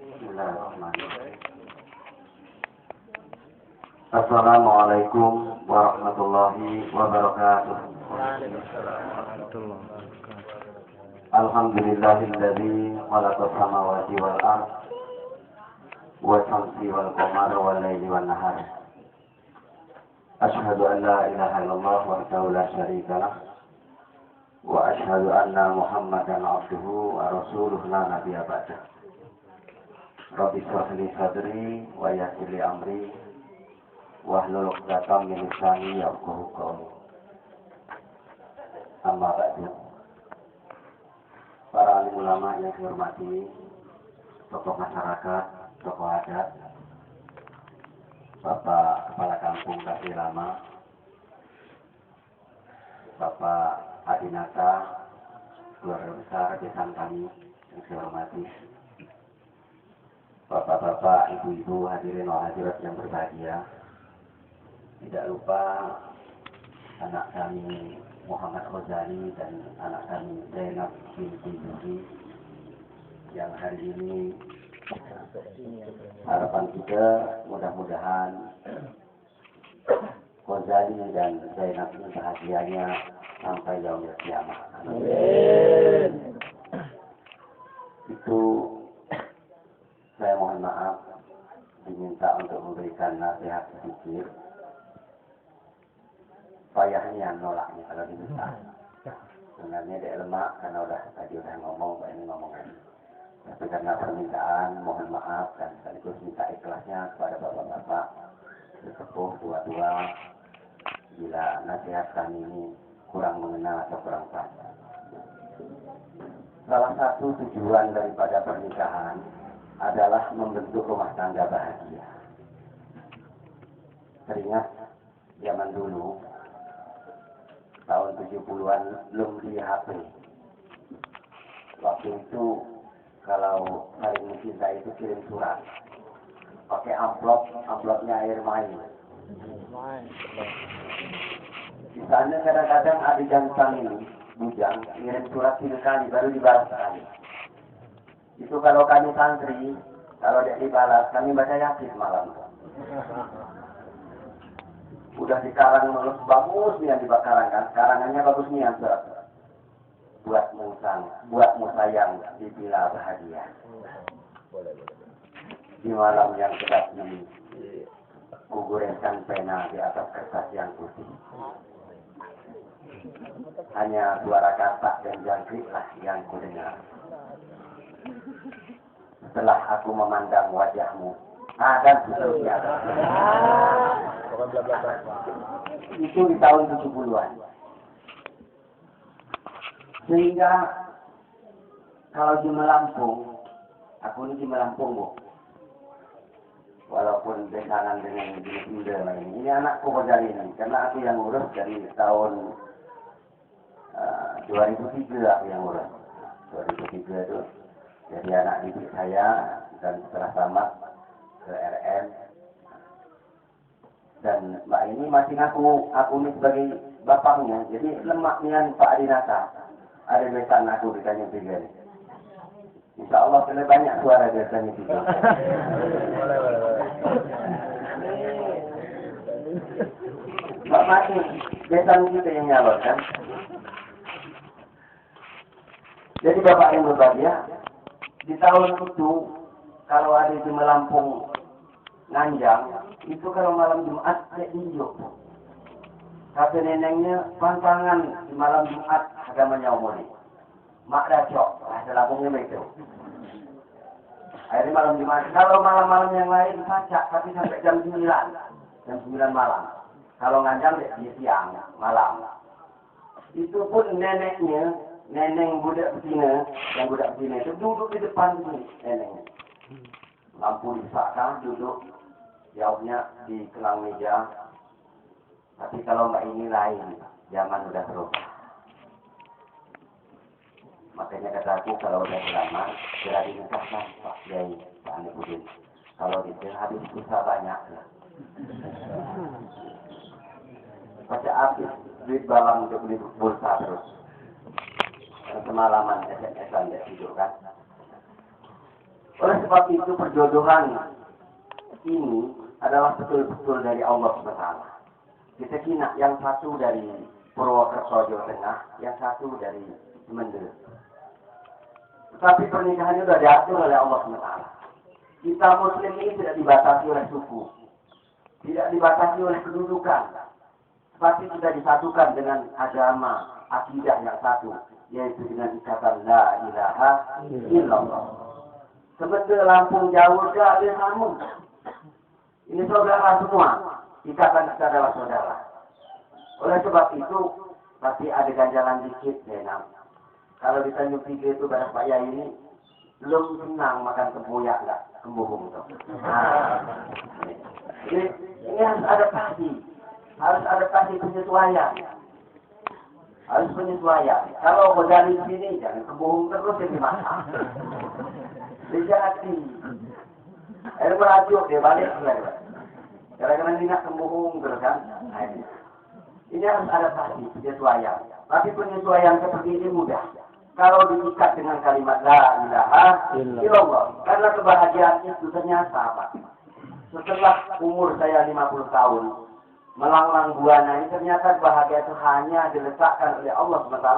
Bismillahirrahmanirrahim. Assalamualaikum warahmatullahi wabarakatuh. Alhamdulillahilladzi khalaqas samawati wal ardh wa syamsi wal qamara wal laili wan nahar. Asyhadu an la ilaha illallah wahdahu la syarika lah wa asyhadu anna Muhammadan abduhu wa rasuluhu la nabiyya ba'dah. Rabbi shrah li sadri wa yassir li amri wahlul 'uqdatam min lisani yafqahu qawli. Amma ba'du. Para alim ulama yang saya hormati, tokoh masyarakat, tokoh adat, Bapak Kepala Kampung Kasih Lama, Bapak Adinata, keluarga besar desa kami yang saya hormati, Bapak-bapak, ibu-ibu, hadirin wal hadirat yang berbahagia. Tidak lupa anak kami Muhammad Ghazali dan anak kami Zainab binti Yuri yang hari ini harapan kita mudah-mudahan Ghazali dan Zainab ini bahagianya sampai yaumil kiamat. Amin. Itu saya mohon maaf diminta untuk memberikan nasihat sedikit. Payahnya nolaknya kalau diminta. Sebenarnya dia lemah karena tadi udah ngomong, Pak ini ngomong lagi. Tapi karena permintaan, mohon maaf dan sekaligus minta ikhlasnya kepada bapak-bapak, sesepuh, tua-tua, bila nasihat kami ini kurang mengenal atau kurang pas. Salah satu tujuan daripada pernikahan adalah membentuk rumah tangga bahagia. Teringat zaman dulu, tahun 70-an belum di HP. Waktu itu kalau saling mencintai itu kirim surat, pakai amplopnya air main. Di sana kadang-kadang ada jantan ini, bujang, kirim surat 3 kali baru dibalas sekali. Itu kalau kami santri, kalau dia dibalas, kami baca Yasin malam. Udah dikarang bagus nih yang dibakarangkan, karangannya bagus nih yang surat. Buatmu sayang, dibilah bahagia. Di malam yang gelap ini, kugoreskan pena di atas kertas yang putih. Hanya suara katak dan jangkriklah yang kudengar. Setelah aku memandang wajahmu, dan seterusnya. Itu di tahun 70-an. Sehingga kalau di Melampung, aku ini di Melampung, Bu. Walaupun besanan dengan jenis lain. Ini anakku Ghazali ini, karena aku yang ngurus dari tahun 2003 aku yang ngurus. 2003 itu. Jadi anak didik saya dan setelah tamat ke RM dan Mbak ini masih ngaku ini sebagai bapaknya. Jadi lemaknya Pak Adinata ada besan aku di Tanjung Tiga. Insya Allah kena banyak suara di Tanjung Tiga. Mbak Mati besan kita yang nyalonkan. Jadi bapak yang berbahagia. Di tahun itu, kalau ada di Melampung Nanjang, itu kalau malam Jumat ada injok. Kata neneknya, pantangan di malam Jumat agamanya umurnya. Mak dacok, ada lampungnya begitu. Akhirnya malam Jumat, kalau malam-malam yang lain pacak, tapi sampai jam 9 malam. Kalau nganjang di siang, malam. Itu pun neneng budak betina, yang budak betina itu duduk di depan sini, nenengnya. Lampu disakkan, duduk, jauhnya di kelang meja. Tapi kalau Mbak ini lain, zaman udah berubah. Makanya kata aku, kalau udah lama, segera dinikahkan Pak Kiai, Pak Anipudin. Kalau itu habis susah banyak. Baca habis, duit balang untuk beli pulsa terus. Semalaman SMS-an dia tidur kan. Oleh sebab itu perjodohan ini adalah betul-betul dari Allah SWT. Kita kina yang satu dari Purwokerto Jawa Tengah, yang satu dari Semendel. Tetapi pernikahannya sudah diatur oleh Allah SWT. Kita Muslim ini tidak dibatasi oleh suku, tidak dibatasi oleh kedudukan, tapi kita disatukan dengan agama, akidah yang satu, yaitu dengan ikatan la ilaha illallah. Semendel Lampung jauh gak ada sambung. Ini saudara semua, ikatan kita adalah saudara. Oleh sebab itu, tapi ada ganjalan dikit, Zainab. Kalau di Tanjung Tiga itu pada Pak Yai ini, belum senang makan tempoyak enggak, kembuhung tuh. Nah, ini harus adaptasi penyesuaian. Harus penyesuaian. Kalau berjalan di sini, jangan kembuhung terus jadi masalah. Dijati. Air merajuk dia balik lagi. Kadang-kadang dia nak kembuhung terus kan. Ini harus adaptasi penyesuaian. Tapi penyesuaian seperti ini mudah. Kalau diikat dengan kalimat la ilaha illallah. Karena kebahagiaan itu ternyata apa? Setelah umur saya 50 tahun, melanglang buana ini ternyata bahagia itu hanya diletakkan oleh Allah SWT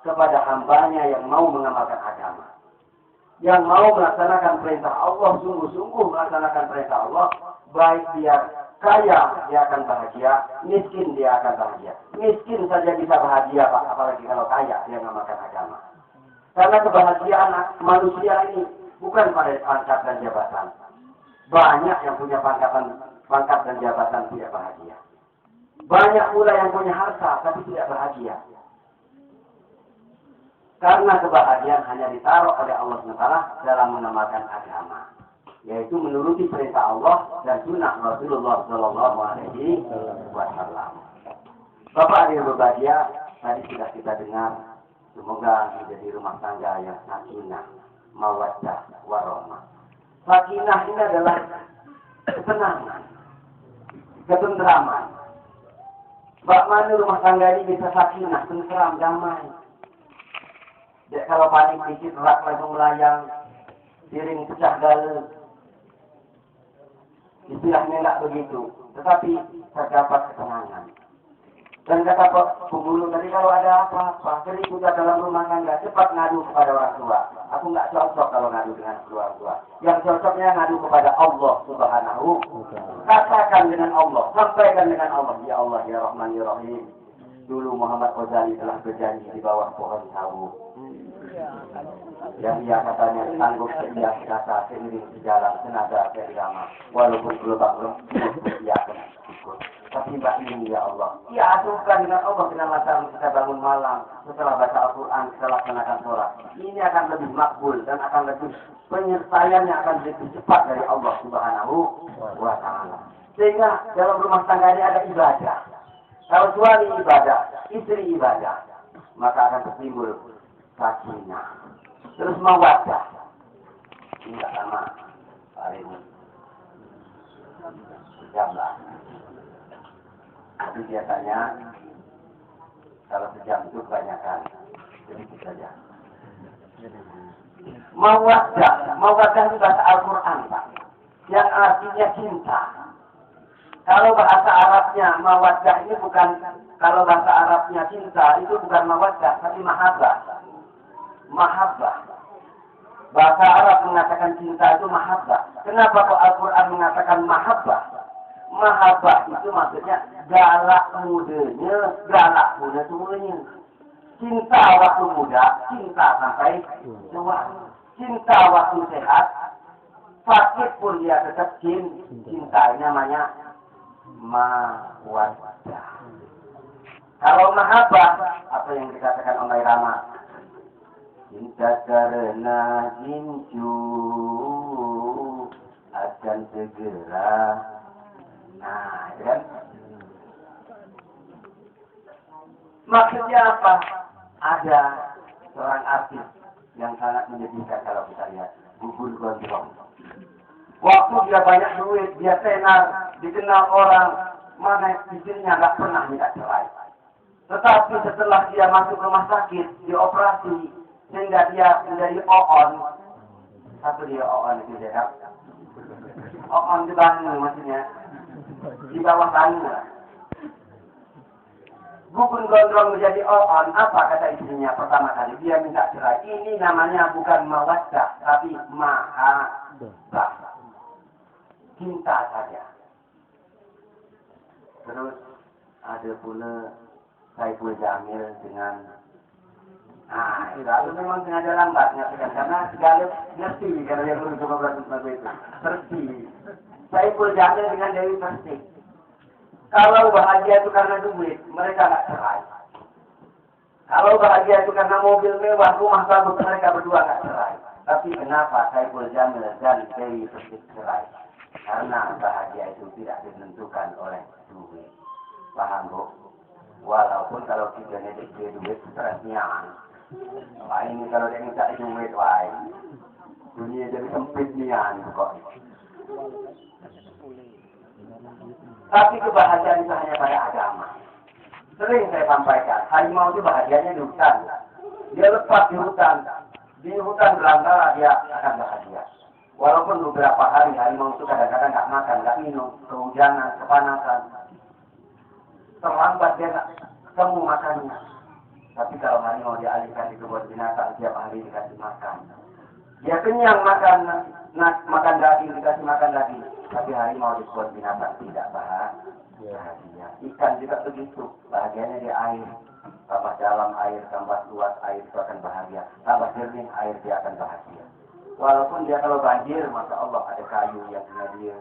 kepada hambanya yang mau mengamalkan agama. Yang mau melaksanakan perintah Allah, sungguh-sungguh melaksanakan perintah Allah, baik dia kaya, dia akan bahagia, miskin dia akan bahagia. Miskin saja bisa bahagia, Pak, apalagi kalau kaya dia mengamalkan agama. Karena kebahagiaan manusia ini bukan pada pangkat dan jabatan. Banyak yang punya pangkat dan jabatan tidak bahagia. Banyak pula yang punya harta tapi tidak bahagia. Karena kebahagiaan hanya ditaruh oleh Allah SWT dalam mengamalkan agama, yaitu menuruti perintah Allah dan sunnah Rasulullah SAW. Bapak yang berbahagia, tadi sudah kita dengar, semoga menjadi rumah tangga yang sakinah, mawaddah, warahmah. Sakinah ini adalah ketenangan, ketentraman. Bagaimana rumah tangga ini bisa sakinah, tentram, damai. Jadi kalau panik dikit, rak langsung melayang, piring pecah galau. Istilahnya enggak begitu, tetapi terdapat ketenangan. Dan kata pembunuh tadi, kalau ada apa-apa, keributan dalam rumah tangga, cepat ngadu kepada orang tua. Aku nggak cocok kalau ngadu dengan orang tua. Yang cocoknya ngadu kepada Allah Subhanahu. Katakan dengan Allah, sampaikan dengan Allah. Ya Allah, ya Rahman, ya Rahim. Dulu Muhammad Ghazali telah berjanji di bawah pohon sawu. Yang ia katanya sanggup sedia kata seiring sejalan tenaga keirama. Walaupun berlubang ia akan ikut. Tapi mbak ini ya Allah, ia aturkan dengan Allah dengan masa kita bangun malam, setelah baca Al-Quran, setelah laksanakan sholat. Ini akan lebih makbul dan akan lebih penyelesaiannya akan lebih cepat dari Allah Subhanahu wa Ta'ala. Sehingga dalam rumah tangga ini ada ibadah. Kalau suami ibadah, istri ibadah, maka akan timbul sakinah. Terus mawaddah. Ini tak lama, paling sejam lah. Tapi biasanya kalau sejam itu kebanyakan. Jadi kita saja. Mawaddah itu bahasa Al-Quran, Pak. Yang artinya cinta. Kalau bahasa Arabnya mawaddah ini bukan, kalau bahasa Arabnya cinta itu bukan mawaddah, tapi mahabbah. Mahabbah. Bahasa Arab mengatakan cinta itu mahabbah. Kenapa kok Al-Quran mengatakan mahabbah? Mahabbah itu maksudnya galak mudanya, galak muda tuanya. Cinta waktu muda, cinta sampai tua. Cinta waktu sehat, sakit pun dia tetap cinta. Namanya mawaddah. Kalau mahabbah, apa yang dikatakan Om Rama? Cinta karena jinju akan segera. Nah, kan? Maksudnya apa? Ada seorang artis yang sangat menyedihkan kalau kita lihat, Gugun Gondrong. Waktu dia banyak duit, dia tenar, dikenal orang, mana istrinya nggak pernah minta cerai. Tetapi setelah dia masuk rumah sakit, dioperasi, sehingga dia menjadi oon, Satu dia on itu ya. On di Bandung maksudnya. Di bawah tanah. Gugun gondrong menjadi on, apa kata istrinya pertama kali? Dia minta cerai. Ini namanya bukan mawaddah, tapi mahabbah. Cinta saja. Terus ada pula Saiful Jamil dengan lalu memang sengaja lambat karena segala ngerti kalau yang dulu coba berat itu. Ngerti. Saiful Jamil dengan Dewi Persik. Kalau bahagia itu karena duit, mereka nggak cerai. Kalau bahagia itu karena mobil mewah, rumah bagus, mereka berdua nggak cerai. Tapi kenapa Saiful Jamil dan Dewi Persik cerai? Karena bahagia itu tidak ditentukan oleh duit. Paham, Bu? Walaupun kalau kita ngedek dia duit, stresnya. Wah, ini kalau dia minta duit, wah. Dunia jadi sempit nian kok. Tapi kebahagiaan itu hanya pada agama. Sering saya sampaikan, harimau itu bahagianya di hutan. Dia lepas di hutan. Di hutan belantara dia akan bahagia. Walaupun beberapa hari harimau itu kadang-kadang nggak makan, nggak minum, kehujanan, kepanasan. Terlambat dia nggak ketemu makannya. Tapi kalau harimau dialihkan di kebun binatang, tiap hari dikasih makan. Dia kenyang makan daging, dikasih makan daging. Tapi harimau di kebun binatang tidak bahagia. Ikan juga begitu, bahagianya di air. Tambah dalam air, tambah luas air itu akan bahagia. Tambah jernih air dia akan bahagia. Walaupun dia kalau banjir, Masya Allah ada kayu yang kena dia,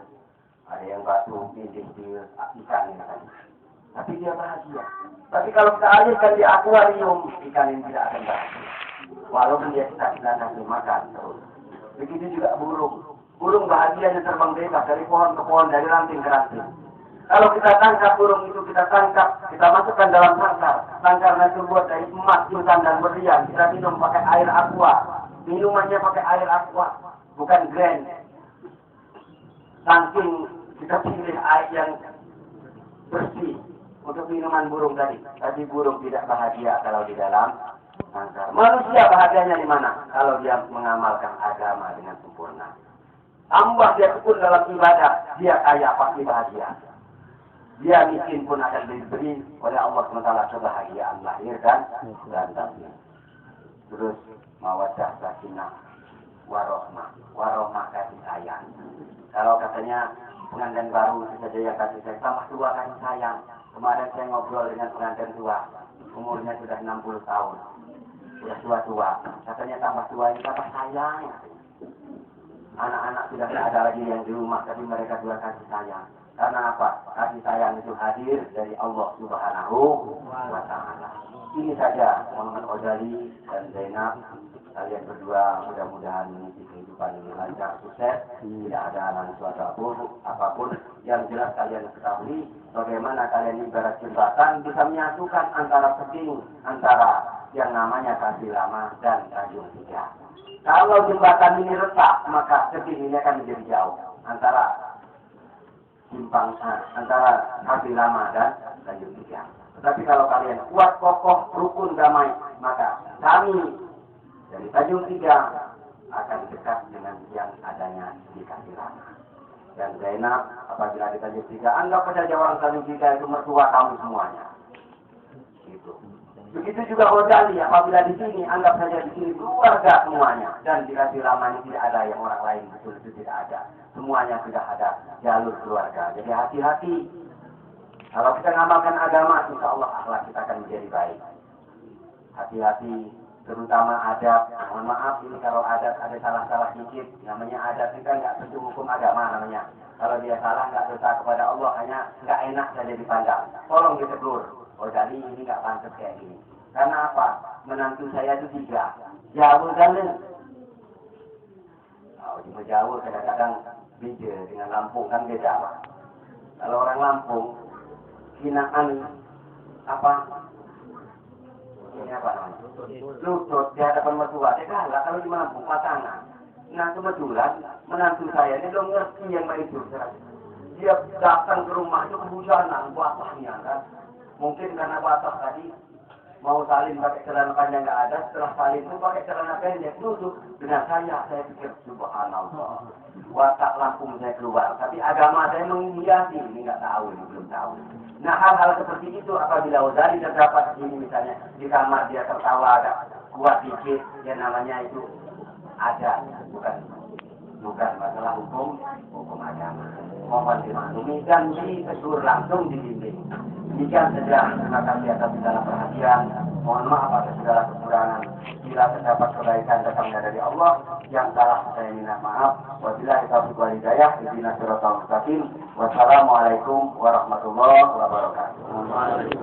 ada yang batu, milih dia, ikan ini tadi. Tapi dia bahagia. Tapi kalau kita alihkan di akuarium, ikan ini tidak akan bahagia. Walaupun dia kita kasih makan terus. Begitu juga burung. Burung bahagianya terbang bebas dari pohon ke pohon, dari ranting ke ranting. Kalau kita tangkap burung itu, kita masukkan dalam sangkar. Sangkarnya terbuat dari emas, intan, dan berlian. Kita minum pakai air aqua. Minumannya pakai air aqua, bukan grand. Saking kita pilih air yang bersih untuk minuman burung tadi. Tapi burung tidak bahagia kalau di dalam sangkar. Manusia bahagianya di mana? Kalau dia mengamalkan agama dengan sempurna. Tambah dia tekun dalam ibadah, dia kaya pasti bahagia. Dia miskin pun akan diberi oleh Allah SWT kebahagiaan lahir dan batin. Terus mawaddah sakinah warohmah kasih sayang. Kalau katanya pengantin baru saja yang kasih sayang, tambah tua kasih sayang. Kemarin saya ngobrol dengan pengantin tua, umurnya sudah 60 tahun, sudah tua-tua. Katanya tambah tua ini tambah sayang. Anak-anak sudah tidak ada lagi yang di rumah, tapi mereka juga kasih sayang. Karena apa? Kasih sayang itu hadir dari Allah Subhanahu wa Ta'ala. Ini saja Muhammad Ghazali dan Zainab. Kalian berdua mudah-mudahan mengisi kehidupan ini lancar, sukses. Tidak ada sesuatu apapun. Yang jelas kalian ketahui bagaimana kalian ibarat jembatan bisa menyatukan antara peding, antara yang namanya kasih lama dan Tanjung Tiga. Kalau jembatan ini retak, maka peding ini akan menjadi jauh antara antara kasih lama dan Tanjung Tiga. Tetapi kalau kalian kuat, kokoh, rukun, damai, maka kami dari Tanjung Tiga akan dekat dengan yang adanya di kasih lama. Dan Zainab, apabila di Tanjung Tiga, anggap saja orang Tanjung Tiga itu mertua kamu semuanya. Gitu. Begitu juga Ghazali, apabila di sini, anggap saja di sini keluarga semuanya. Dan di kasih lama ini tidak ada yang orang lain, betul itu tidak ada. Semuanya sudah ada jalur keluarga. Jadi hati-hati. Kalau kita ngamalkan agama, insya Allah akhlak kita akan menjadi baik. Hati-hati, terutama adat. Mohon maaf ini kalau adat ada salah-salah sedikit. Namanya adat itu kan nggak tentu hukum agama namanya. Kalau dia salah nggak dosa kepada Allah, hanya nggak enak saja dipandang. Tolong ditegur. Oh jadi ini nggak pantas kayak gini. Karena apa? Menantu saya itu 3. Jauh kan? Cuma jauh kadang-kadang beda dengan Lampung kan beda. Kalau orang Lampung hinaan apa? Ini apa namanya? Lutut di hadapan mertua. Dia kalah kalau di Lampung pasangan. Nah kebetulan menantu saya ini belum ngerti yang itu. Dia datang ke rumah itu kehujanan, basahnya kan. Mungkin karena basah tadi mau salin pakai celana panjang nggak ada, setelah salin itu pakai celana pendek duduk dengan saya pikir subhanallah, watak lampung saya keluar, tapi agama saya menghiasi, ini nggak tahu, ini belum tahu. Nah hal-hal seperti itu apabila Ghazali terdapat ini misalnya di kamar dia tertawa agak kuat dikit, ya namanya itu ada, bukan masalah hukum agama. Mohon dimaklumi dan ditegur langsung dibimbing. Demikian saja, terima kasih atas segala perhatian. Mohon maaf atas segala kekurangan. Bila terdapat kebaikan datangnya dari Allah, yang salah saya minta maaf. Wabillahi taufiq wal hidayah. Ihdinas siratal mustaqim. Wassalamualaikum warahmatullahi wabarakatuh.